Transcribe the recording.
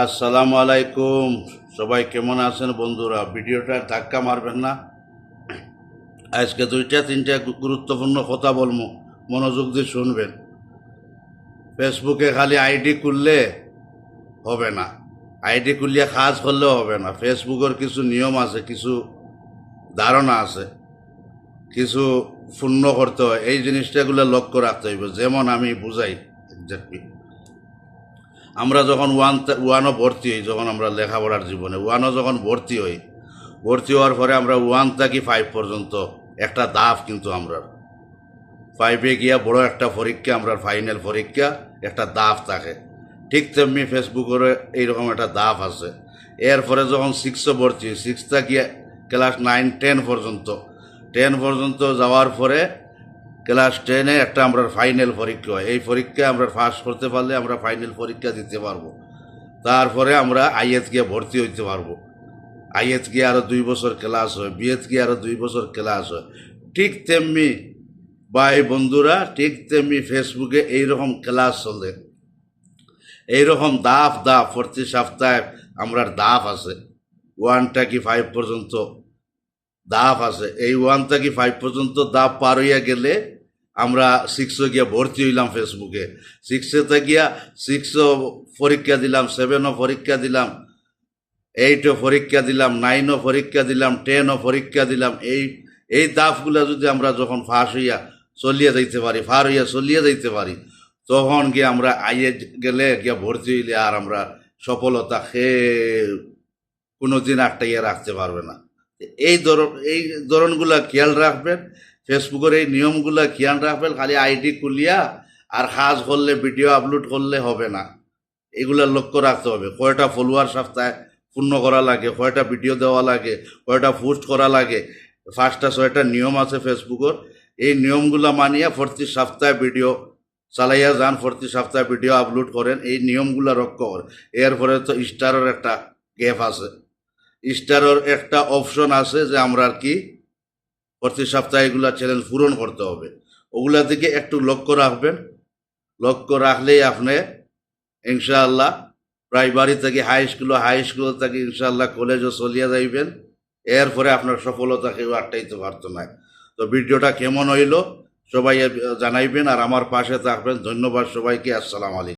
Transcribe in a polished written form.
আসসালামু আলাইকুম। সবাই কেমন আছেন বন্ধুরা? ভিডিওটা ধাক্কা মারবেন না। আজকে দুইটা তিনটা গুরুত্বপূর্ণ কথা বলবো, মনোযোগ দিয়ে শুনবেন। ফেসবুকে খালি আইডি খুললে হবে না, আইডি খুললে কাজ করলেও হবে না। ফেসবুকের কিছু নিয়ম আছে, কিছু ধারণা আছে, কিছু পূর্ণ করতে হয়। এই জিনিসটাগুলো লক্ষ্য রাখতে হইবে। যেমন আমি বুঝাই এক্স্যাক্টলি। আমরা যখন ওয়ানও ভর্তি হই, যখন আমরা লেখাপড়ার জীবনে ওয়ানও যখন ভর্তি হওয়ার পরে আমরা 1 থেকে 5 পর্যন্ত একটা ধাপ, কিন্তু আমরা 5-এ গিয়া বড় একটা পরীক্ষা, আমরা ফাইনাল পরীক্ষা, একটা ধাপ থাকে। ঠিক তেমনি ফেসবুকের এইরকম একটা ধাপ আছে। এরপরে যখন 6-এ ভর্তি হই, 6টা গিয়া ক্লাস 9-10 পর্যন্ত, 10 পর্যন্ত যাওয়ার পরে ক্লাস 10-এ একটা আমরা ফাইনাল পরীক্ষা হয়। এই পরীক্ষা আমরা পাস করতে পারলে আমরা ফাইনাল পরীক্ষা দিতে পারবো। তারপরে আমরা আইএস গিয়ে ভর্তি হইতে পারবো। আইএস গিয়ে আরও 2 বছর ক্লাস হয়, বিএস গিয়ে আরও 2 বছর ক্লাস হয়। ঠিক তেমনি ভাই বন্ধুরা, ঠিক তেমনি ফেসবুকে এইরকম ক্লাস চলে, এইরকম ধাপ প্রতি সপ্তাহে আমরা ধাপ আছে। 1 থেকে 5 পর্যন্ত ধাপ আছে। এই 1 থেকে 5 পর্যন্ত ধাপ পার হইয়া গেলে আমরা 6-এ গিয়া ভর্তি হইলাম ফেসবুকে। 6-এতে গিয়া 6ও পরীক্ষা দিলাম, 7ও পরীক্ষা দিলাম, 8ও পরীক্ষা দিলাম, 9ও পরীক্ষা দিলাম, 10ও পরীক্ষা দিলাম। এই ধাপগুলা যদি আমরা যখন ফাঁস হইয়া চলিয়ে যাইতে পারি, ফার হইয়া চলিয়ে যাইতে পারি, তখন গিয়ে আমরা আইয়ে গেলে গিয়া ভর্তি হইলে আর আমরা সফলতা কোনো দিন আটটাইয়া রাখতে পারবে না। এই ধরনগুলা খেয়াল রাখবেন। ফেসবুকের এই নিয়মগুলা খেয়াল রাখবেন। খালি আইডি খুলিয়া আর কাজ করলে, ভিডিও আপলোড করলে হবে না। এগুলা লক্ষ্য রাখতে হবে। কয়টা ফলোয়ার সপ্তাহে পূর্ণ করা লাগে, কয়টা ভিডিও দেওয়া লাগে, কয়টা পোস্ট করা লাগে। 5টা 6টা নিয়ম আছে ফেসবুকের। এই নিয়মগুলা মানিয়া প্রতি সপ্তাহে ভিডিও চালাইয়া যান, প্রতি সপ্তাহে ভিডিও আপলোড করেন। এই নিয়মগুলা রক্ষা করেন। এরপরে তো স্টারের একটা গ্যাপ আছে, স্টারের একটা অপশন আছে যে আমরা আর কি প্রতি সপ্তাহে এগুলা চ্যালেঞ্জ পূরণ করতে হবে। ওগুলা দিকে একটু লক্ষ্য রাখবেন। লক্ষ্য রাখলেই আপনি ইনশাআল্লাহ প্রাইমারি থেকে হাই স্কুল থেকে ইনশাআল্লাহ কলেজও চলিয়া যাইবেন। এরপরে আপনার সফলতা কেউ আটটাইতে পারতো না। তো ভিডিওটা কেমন হইল সবাই জানাইবেন আর আমার পাশে থাকবেন। ধন্যবাদ সবাইকে। আসসালামু আলাইকুম।